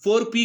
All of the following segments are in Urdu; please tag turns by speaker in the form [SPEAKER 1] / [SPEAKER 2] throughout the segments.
[SPEAKER 1] 4P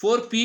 [SPEAKER 1] 4P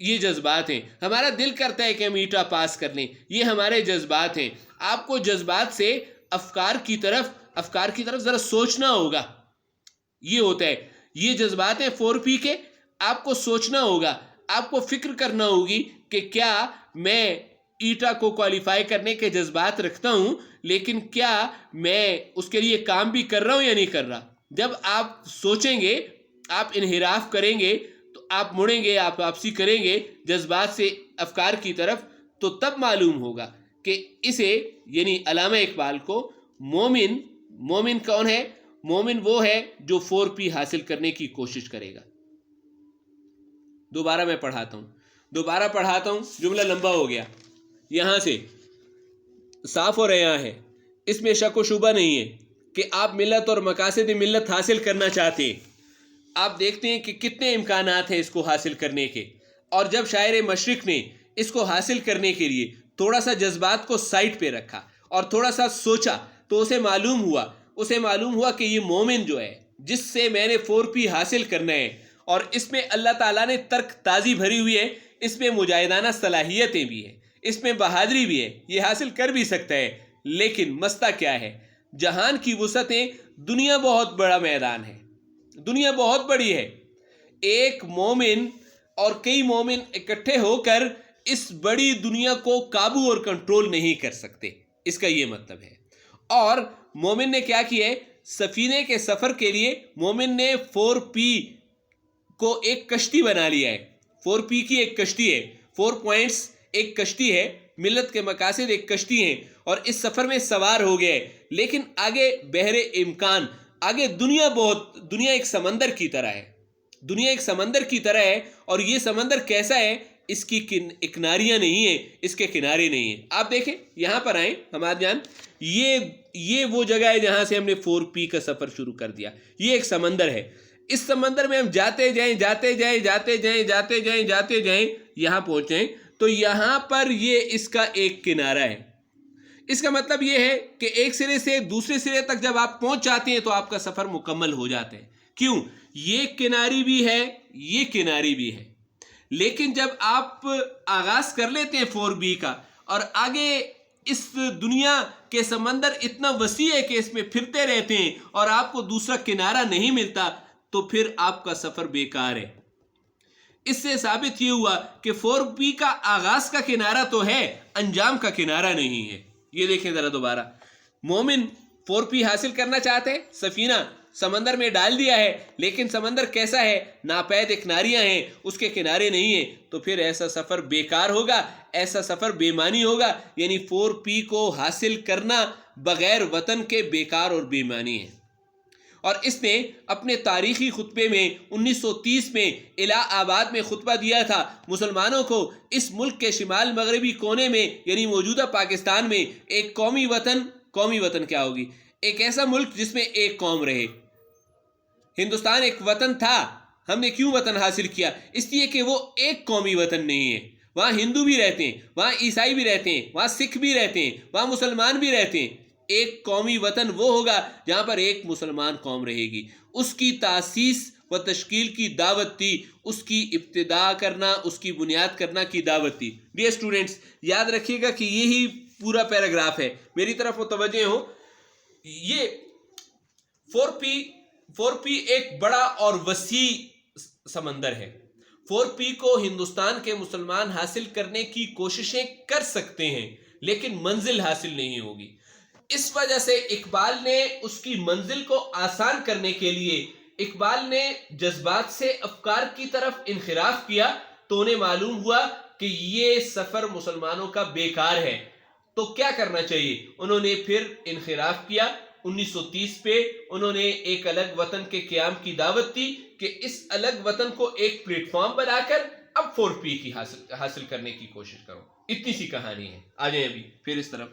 [SPEAKER 1] یہ جذبات ہیں. ہمارا دل کرتا ہے کہ ہم ایٹا پاس کر لیں، یہ ہمارے جذبات ہیں. آپ کو جذبات سے افکار کی طرف ذرا سوچنا ہوگا. یہ ہوتا ہے، یہ جذبات ہیں 4P کے. آپ کو سوچنا ہوگا، آپ کو فکر کرنا ہوگی کہ کیا میں ایٹا کو کوالیفائی کرنے کے جذبات رکھتا ہوں، لیکن کیا میں اس کے لیے کام بھی کر رہا ہوں یا نہیں کر رہا. جب آپ سوچیں گے، آپ انحراف کریں گے، تو آپ مڑیں گے، آپ واپسی کریں گے جذبات سے افکار کی طرف، تو تب معلوم ہوگا کہ اسے یعنی علامہ اقبال کو مومن کون ہے؟ مومن وہ ہے جو 4P حاصل کرنے کی کوشش کرے گا. دوبارہ میں پڑھاتا ہوں، جملہ لمبا ہو گیا. یہاں سے صاف اور عیاں ہے، اس میں شک و شبہ نہیں ہے کہ آپ ملت اور مقاصد ملت حاصل کرنا چاہتے ہیں. آپ دیکھتے ہیں کہ کتنے امکانات ہیں اس کو حاصل کرنے کے. اور جب شاعر مشرق نے اس کو حاصل کرنے کے لیے تھوڑا سا جذبات کو سائٹ پہ رکھا اور تھوڑا سا سوچا، تو اسے معلوم ہوا کہ یہ مومن جو ہے، جس سے میں نے 4P حاصل کرنا ہے، اور اس میں اللہ تعالیٰ نے ترک تازی بھری ہوئی ہے، اس میں مجاہدانہ صلاحیتیں بھی ہیں، اس میں بہادری بھی ہے، یہ حاصل کر بھی سکتا ہے. لیکن مسئلہ کیا ہے؟ جہان کی وسعتیں، دنیا بہت بڑا میدان ہے، دنیا بہت بڑی ہے. ایک مومن اور کئی مومن اکٹھے ہو کر اس بڑی دنیا کو قابو اور کنٹرول نہیں کر سکتے، اس کا یہ مطلب ہے. اور مومن نے کیا کیا ہے؟ سفینے کے سفر کے لیے مومن نے 4P کو ایک کشتی بنا لیا ہے. 4P کی ایک کشتی ہے، 4 پوائنٹس ایک کشتی ہے، ملت کے مقاصد ایک کشتی ہیں، اور اس سفر میں سوار ہو گئے. لیکن آگے بحر امکان، آگے دنیا ایک سمندر کی طرح ہے، دنیا ایک سمندر کی طرح ہے. اور یہ سمندر کیسا ہے؟ اس کی کناریاں نہیں ہیں، اس کے کنارے نہیں ہیں. آپ دیکھیں، یہاں پر آئیں ہمارے جان، یہ وہ جگہ ہے جہاں سے ہم نے 4P کا سفر شروع کر دیا. یہ ایک سمندر ہے، اس سمندر میں ہم جاتے جائیں، یہاں پہنچیں تو یہاں پر یہ اس کا ایک کنارہ ہے. اس کا مطلب یہ ہے کہ ایک سرے سے دوسرے سرے تک جب آپ پہنچ جاتے ہیں تو آپ کا سفر مکمل ہو جاتا ہے. کیوں؟ یہ کناری بھی ہے، یہ کناری بھی ہے. لیکن جب آپ آغاز کر لیتے ہیں 4B کا، اور آگے اس دنیا کے سمندر اتنا وسیع ہے کہ اس میں پھرتے رہتے ہیں اور آپ کو دوسرا کنارہ نہیں ملتا، تو پھر آپ کا سفر بیکار ہے. اس سے ثابت یہ ہوا کہ 4P کا آغاز کا کنارہ تو ہے، انجام کا کنارہ نہیں ہے. یہ دیکھیں ذرا دوبارہ، مومن 4P حاصل کرنا چاہتے ہیں، سفینہ سمندر میں ڈال دیا ہے، لیکن سمندر کیسا ہے؟ ناپید کناریاں ہیں، اس کے کنارے نہیں ہیں. تو پھر ایسا سفر بیکار ہوگا، ایسا سفر بے معنی ہوگا. یعنی 4P کو حاصل کرنا بغیر وطن کے بیکار اور بے معنی ہے. اور اس نے اپنے تاریخی خطبے میں 1930 میں الہ آباد میں خطبہ دیا تھا مسلمانوں کو. اس ملک کے شمال مغربی کونے میں یعنی موجودہ پاکستان میں ایک قومی وطن کیا ہوگی؟ ایک ایسا ملک جس میں ایک قوم رہے. ہندوستان ایک وطن تھا. ہم نے کیوں وطن حاصل کیا؟ اس لیے کہ وہ ایک قومی وطن نہیں ہے. وہاں ہندو بھی رہتے ہیں، وہاں عیسائی بھی رہتے ہیں، وہاں سکھ بھی رہتے ہیں، وہاں مسلمان بھی رہتے ہیں. ایک قومی وطن وہ ہوگا جہاں پر ایک مسلمان قوم رہے گی. اس کی تاسیس و تشکیل کی دعوت تھی، اس کی ابتدا کرنا، اس کی بنیاد کرنا کی دعوت تھی. ڈیئر اسٹوڈنٹس، یاد رکھیے گا کہ یہی پورا پیراگراف ہے. میری طرف متوجہ ہو. یہ 4P ایک بڑا اور وسیع سمندر ہے. 4P کو ہندوستان کے مسلمان حاصل کرنے کی کوششیں کر سکتے ہیں، لیکن منزل حاصل نہیں ہوگی. اس وجہ سے اقبال نے اس کی منزل کو آسان کرنے کے لیے اقبال نے جذبات سے افکار کی طرف انحراف کیا. تو انہیں معلوم ہوا کہ یہ سفر مسلمانوں کا بیکار ہے. تو کیا کرنا چاہیے؟ انہوں نے پھر انحراف کیا. 1930 پہ انہوں نے ایک الگ وطن کے قیام کی دعوت دی کہ اس الگ وطن کو ایک پلیٹ فارم بنا کر اب 4P کی حاصل کرنے کی کوشش کرو. اتنی سی کہانی ہے. آ جائیں ابھی پھر اس طرف.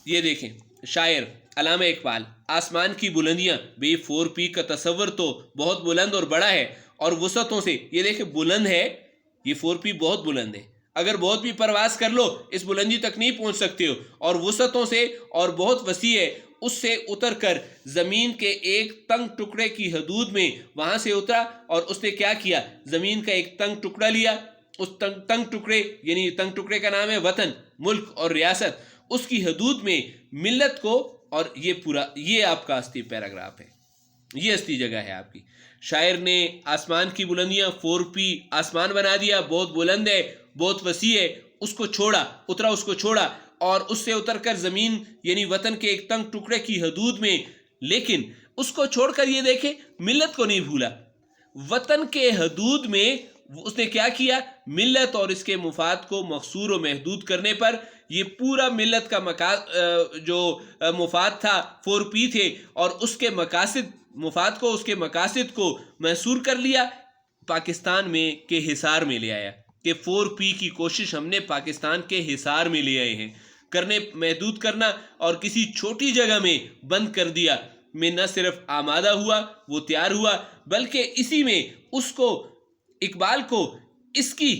[SPEAKER 1] یہ دیکھیں، شاعر علامہ اقبال، آسمان کی بلندیاں. بے 4P کا تصور تو بہت بلند اور بڑا ہے، اور وسعتوں سے یہ دیکھیں بلند ہے. یہ 4P بہت بلند ہے. اگر بہت بھی پرواز کر لو اس بلندی تک نہیں پہنچ سکتے ہو. اور وسعتوں سے اور بہت وسیع ہے. اس سے اتر کر زمین کے ایک تنگ ٹکڑے کی حدود میں وہاں سے اترا، اور اس نے کیا کیا، زمین کا ایک تنگ ٹکڑا لیا، اس تنگ ٹکڑے یعنی تنگ ٹکڑے کا نام ہے وطن، ملک اور ریاست، اس کی حدود میں ملت کو، اور یہ آپ کا اصلی پیراگراف ہے، یہ اصلی جگہ ہے آپ کی۔ شاعر نے آسمان کی بلندیاں 4P آسمان بنا دیا، بہت بلند ہے، بہت وسیع ہے، اس کو چھوڑا، اترا، اس کو چھوڑا، اور اس سے اتر کر زمین یعنی وطن کے ایک تنگ ٹکڑے کی حدود میں، لیکن اس کو چھوڑ کر یہ دیکھیں ملت کو نہیں بھولا، وطن کے حدود میں اس نے کیا کیا، ملت اور اس کے مفاد کو مقصور و محدود کرنے پر یہ پورا ملت کا جو مفاد تھا 4P تھے، اور اس کے مفاد کو، اس کے مقاصد کو محصور کر لیا، پاکستان میں کے حصار میں لے آیا، کہ 4P کی کوشش ہم نے پاکستان کے حصار میں لے آئے ہیں، کرنے، محدود کرنا اور کسی چھوٹی جگہ میں بند کر دیا میں نہ صرف آمادہ ہوا، وہ تیار ہوا، بلکہ اسی میں اس کو، اقبال کو اس کی،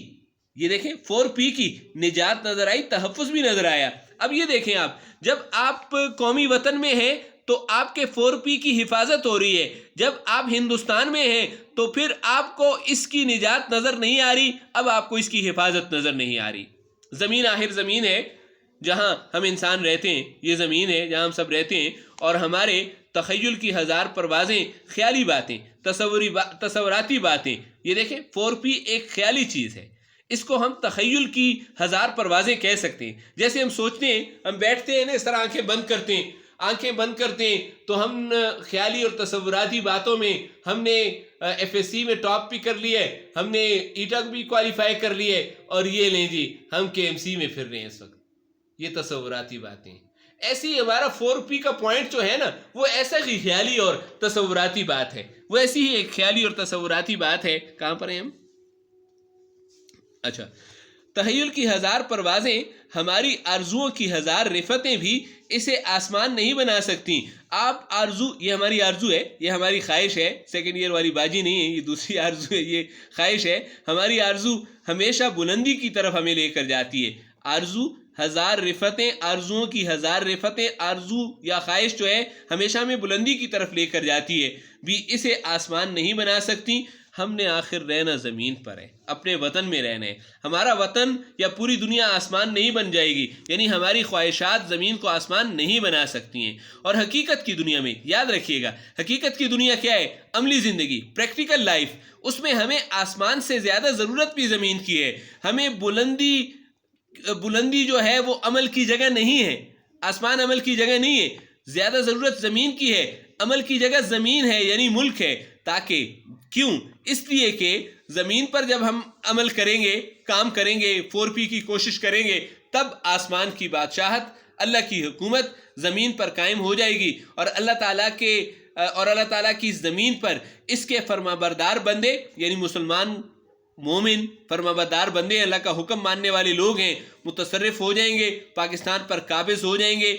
[SPEAKER 1] یہ دیکھیں 4P کی نجات نظر آئی، تحفظ بھی نظر آیا۔ اب یہ دیکھیں آپ، جب آپ قومی وطن میں ہیں تو آپ کے 4P کی حفاظت ہو رہی ہے، جب آپ ہندوستان میں ہیں تو پھر آپ کو اس کی نجات نظر نہیں آ رہی، اب آپ کو اس کی حفاظت نظر نہیں آ رہی۔ زمین آخر زمین ہے جہاں ہم انسان رہتے ہیں، یہ زمین ہے جہاں ہم سب رہتے ہیں، اور ہمارے تخیل کی ہزار پروازیں، خیالی باتیں، تصوراتی باتیں، یہ دیکھیں 4P ایک خیالی چیز ہے، اس کو ہم تخیل کی ہزار پروازیں کہہ سکتے ہیں۔ جیسے ہم سوچتے ہیں، ہم بیٹھتے ہیں نا، اس طرح آنکھیں بند کرتے ہیں تو ہم خیالی اور تصوراتی باتوں میں ہم نے FSC میں ٹاپ بھی کر لی ہے، ہم نے ETAC بھی کوالیفائی کر لی ہے، اور یہ لیں جی ہم KMC میں پھر رہے ہیں اس وقت۔ یہ تصوراتی باتیں، ایسی ہمارا 4P کا پوائنٹ جو ہے نا، وہ ایسا ہی خیالی اور تصوراتی بات ہے، وہ ایسی ہی ایک خیالی اور تصوراتی بات ہے۔ کہاں پر ہیں ہم؟ اچھا، تخیل کی ہزار پروازیں، ہماری آرزوؤں کی ہزار رفتیں بھی اسے آسمان نہیں بنا سکتی۔ آپ آرزو، یہ ہماری آرزو ہے، یہ ہماری خواہش ہے، سیکنڈ ایئر والی باجی نہیں ہے، یہ دوسری آرزو ہے، یہ خواہش ہے۔ ہماری آرزو ہمیشہ بلندی کی طرف ہمیں لے کر جاتی ہے۔ آرزو ہزار رفتیں، آرزوؤں کی ہزار رفتیں، آرزو یا خواہش جو ہے ہمیشہ ہمیں بلندی کی طرف لے کر جاتی ہے، بھی اسے آسمان نہیں بنا سکتی۔ ہم نے آخر رہنا زمین پر ہے، اپنے وطن میں رہنا ہے۔ ہمارا وطن یا پوری دنیا آسمان نہیں بن جائے گی، یعنی ہماری خواہشات زمین کو آسمان نہیں بنا سکتی ہیں۔ اور حقیقت کی دنیا میں یاد رکھیے گا، حقیقت کی دنیا کیا ہے؟ عملی زندگی، پریکٹیکل لائف، اس میں ہمیں آسمان سے زیادہ ضرورت بھی زمین کی ہے۔ ہمیں بلندی جو ہے وہ عمل کی جگہ نہیں ہے، آسمان عمل کی جگہ نہیں ہے، زیادہ ضرورت زمین کی ہے، عمل کی جگہ زمین ہے یعنی ملک ہے۔ تاکہ کیوں؟ اس لیے کہ زمین پر جب ہم عمل کریں گے، کام کریں گے، 4P کی کوشش کریں گے، تب آسمان کی بادشاہت، اللہ کی حکومت زمین پر قائم ہو جائے گی، اور اللہ تعالیٰ کی زمین پر اس کے فرمانبردار بندے یعنی مسلمان، مومن، فرمانبردار بندے، اللہ کا حکم ماننے والے لوگ ہیں، متصرف ہو جائیں گے، پاکستان پر قابض ہو جائیں گے،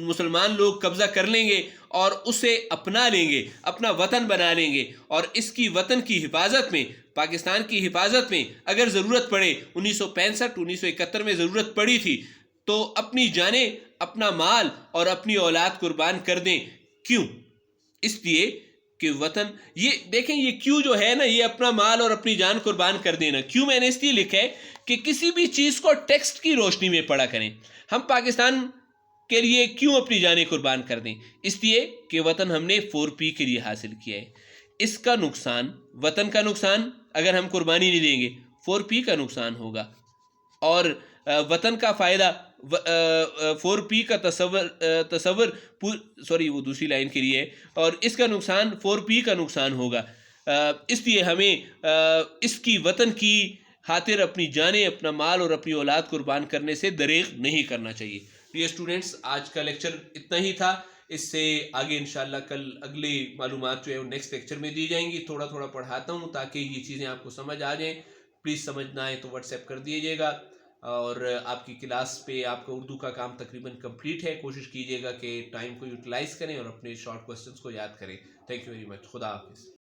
[SPEAKER 1] مسلمان لوگ قبضہ کر لیں گے اور اسے اپنا لیں گے، اپنا وطن بنا لیں گے، اور اس کی وطن کی حفاظت میں، پاکستان کی حفاظت میں اگر ضرورت پڑے، 1965 1971 میں ضرورت پڑی تھی، تو اپنی جانیں، اپنا مال اور اپنی اولاد قربان کر دیں۔ کیوں؟ اس لیے کہ وطن، یہ دیکھیں، یہ کیوں جو ہے نا، یہ اپنا مال اور اپنی جان قربان کر دینا، کیوں میں نے اس لیے لکھا ہے کہ کسی بھی چیز کو ٹیکسٹ کی روشنی میں پڑھا کریں۔ ہم پاکستان کے لیے کیوں اپنی جانیں قربان کر دیں؟ اس لیے کہ وطن ہم نے 4P کے لیے حاصل کیا ہے۔ اس کا نقصان، وطن کا نقصان اگر ہم قربانی نہیں دیں گے، 4P کا نقصان ہوگا، اور وطن کا فائدہ، 4P کا تصور سوری وہ دوسری لائن کے لیے، اور اس کا نقصان 4P کا نقصان ہوگا۔ اس لیے ہمیں اس کی وطن کی خاطر اپنی جانیں، اپنا مال اور اپنی اولاد قربان کرنے سے دریغ نہیں کرنا چاہیے۔ یہ اسٹوڈنٹس، آج کا لیکچر اتنا ہی تھا، اس سے آگے انشاءاللہ کل اگلی معلومات جو ہے وہ نیکسٹ لیکچر میں دی جائیں گی۔ تھوڑا تھوڑا پڑھاتا ہوں تاکہ یہ چیزیں آپ کو سمجھ آ جائیں۔ پلیز سمجھ نہ آئے تو واٹس ایپ کر دیجیے گا، اور آپ کی کلاس پہ آپ کا اردو کا کام تقریباً کمپلیٹ ہے۔ کوشش کیجیے گا کہ ٹائم کو یوٹیلائز کریں اور اپنے شارٹ کوسچنس کو یاد کریں۔ تھینک یو ویری مچ، خدا حافظ۔